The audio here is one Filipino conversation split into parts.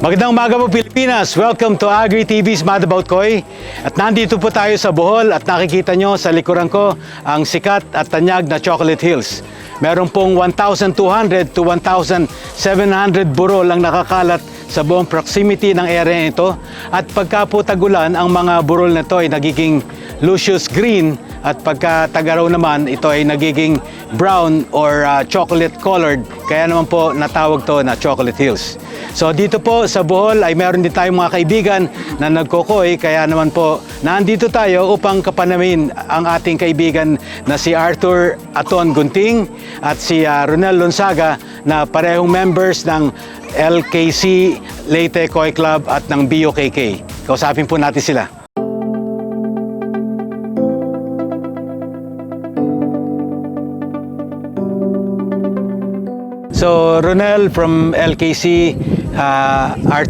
Magandang umaga po Pilipinas! Welcome to Agri TV's Mad About Koi. At nandito po tayo sa Bohol at nakikita nyo sa likuran ko ang sikat at tanyag na Chocolate Hills. Meron pong 1,200 to 1,700 burol ang nakakalat sa buong proximity ng area nito. At pagka po tag-ulan, ang mga burol na ito ay nagiging luscious green at pagka tag-araw naman, ito ay nagiging brown or chocolate colored. Kaya naman po natawag to na Chocolate Hills. So dito po sa Bohol ay meron din tayong mga kaibigan na nagkokoy, kaya naman po nandito tayo upang kapanamin ang ating kaibigan na si Arthur Aton Gunting at si Ronel Lonsaga na parehong members ng LKC Leyte Koi Club at ng BUKK. Kausapin po natin sila. So Ronel from LKC, Art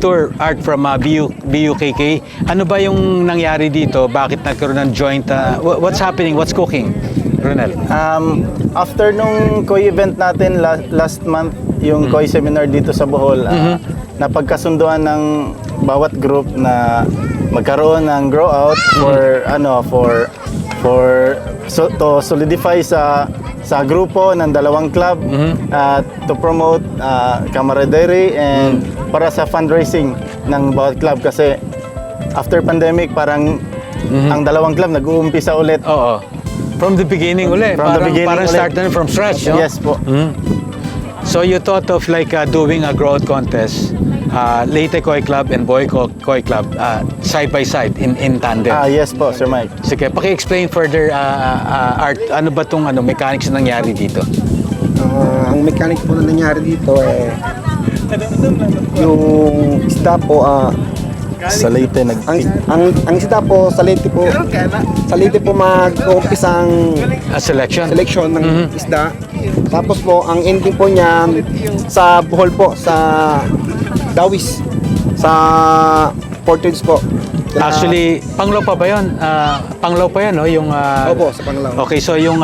from BUKK. Ano ba yung nangyari dito? Bakit nagkaroon ng joint? What's happening? What's cooking? Ronel? After nung koi event natin last month, yung koi seminar dito sa Bohol, napagkasunduan ng bawat group na magkaroon ng grow out to solidify sa grupo ng dalawang club at to promote camaraderie and para sa fundraising ng bawat club kasi after pandemic parang ang dalawang club nag-uumpisa ulit. Oo. From the beginning ulit. Parang start na from scratch, no? Yes po. So you thought of like doing a grow out contest, Leyte Koi Club and Boy Koi Club side by side in tandem. Yes po, Sir Mike. Sige, paki-explain further, Art, ano ba itong mechanics na nangyari dito? Ang mechanics po na nangyari dito yung isda po Sa Leyte ang isda po sa Leyte po mag-uumpisang Selection? ng isda. Tapos po ang ending po niya sa Bohol po, sa Dawis, sa Portage po. Actually, Panglaw pa ba yun? Panglaw pa yan, no? Yung, Opo, sa Panglao. okay, so yung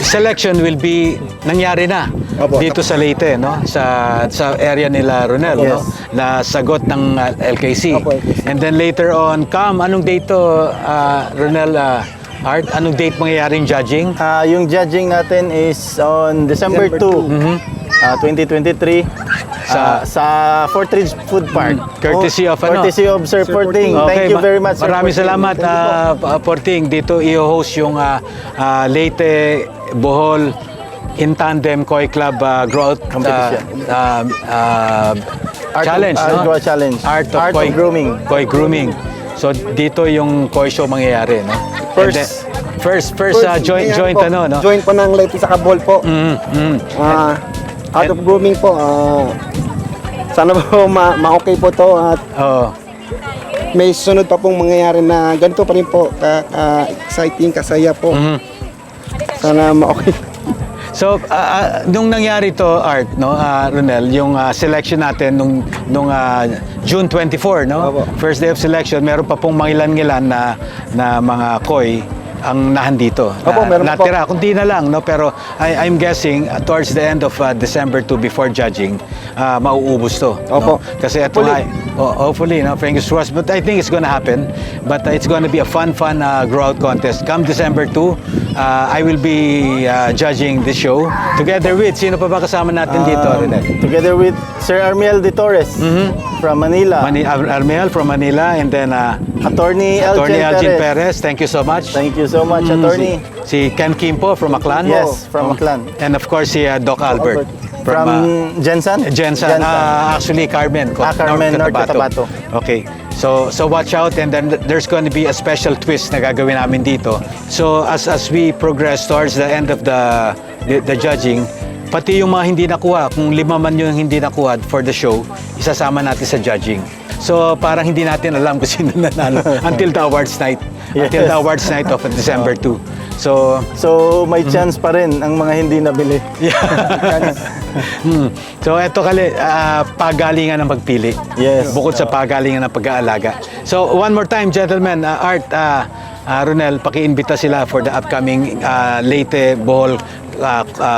selection will be nangyari na Opo. dito sa Leyte, no? Sa area nila Ronel, no? Yes. Na sagot ng LKC. Opo, LKC. And then later on, anong date to, Ronel, Art? Anong date mangyayari yung judging? Yung judging natin is on December 2, 2023 sa Fort Ridge Food Park. Courtesy of Courtesy of Sir Porting. Okay, Thank you very much, Sir Maraming Porting. salamat, Porting. Dito i-host yung Leyte Bohol in tandem Koi Club Growth Competition. Challenge, no? Grow Challenge. Art of Art of Grooming. Koi Grooming. So dito yung Koi show mangyayari, no? First. First joint po, no? Joint po ng Leyte sa Bohol po. Out of grooming po. Sana po ma-okay po to at may sunod pa pong mangyayari na ganito pa rin po exciting, kasaya po. Sana ma-okay. So, nung nangyari to, Art, no, Ronel, yung selection natin nung June 24, no? Opo. First day of selection, meron pa pong mangilan-ngilan na mga koi ang nahandito. Opo, meron po. Natira, kundi na lang, no? Pero I'm guessing towards the end of December 2 before judging, mauubos to. Opo. No? Kasi ito hopefully, no? Fingers crossed. But I think it's gonna happen. But it's gonna be a fun grow out contest. Come December 2, I will be judging the show together with, sino pa ba kasama natin dito, Ronel? Together with Sir Armiel De Torres from Manila. Armel from Manila, and then Attorney Elgin Perez. Thank you so much. Thank you so much, Attorney. Si Ken Kimpo from Aklan. Yes, from Aklan. And of course si Doc Albert. From Jensen? Jensen. Actually Carmen. Carmen, North Cotabato. Okay. So watch out, and then there's going to be a special twist na gagawin namin dito. So as we progress towards the end of the judging, pati yung mga hindi nakuha, kung 5 man yung hindi nakuha for the show, isasama natin sa judging. So parang hindi natin alam kung sino nanalo until the awards night. Yes. Until the awards night of December 2. So may chance pa rin ang mga hindi nabili. So eto pagalingan ng pagpili. Yes. Bukod sa pagalingan ng pag-aalaga. So one more time, gentlemen, Art, Ronel, paki-imbita sila for the upcoming Leyte Bohol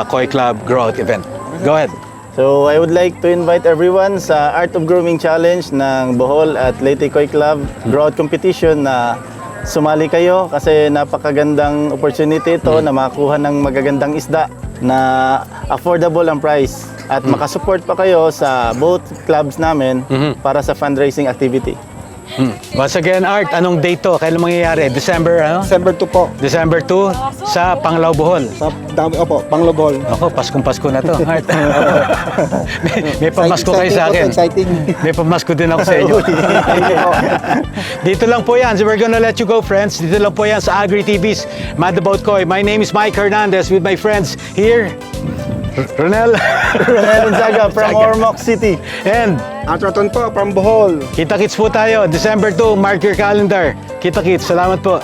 Koi Club Growth event. Go ahead. So I would like to invite everyone sa Art of Grooming Challenge ng Bohol at Leyte Koi Club Grout Competition na sumali kayo kasi napakagandang opportunity ito na makakuha ng magagandang isda na affordable ang price at makasupport pa kayo sa both clubs namin para sa fundraising activity. Once again, Art, anong date to? Kailan mangyayari? December, ano? December 2 po. December 2 sa Panglao, Bohol. Sa dami, opo, Panglobol. Ako, Paskong-Pasko na to, Art. may pamasko kayo sa akin. Exciting. May pamasko din ako sa inyo. Dito lang po yan. So we're gonna let you go, friends. Dito lang po yan sa Agri TV's Mad About Koi. My name is Mike Hernandez with my friends here. Ronel. Ronel Gonzaga from Ormoc City. And Atraton po, from Bohol. kita-kits po tayo. December 2, mark your calendar. Kita-kits. Salamat po.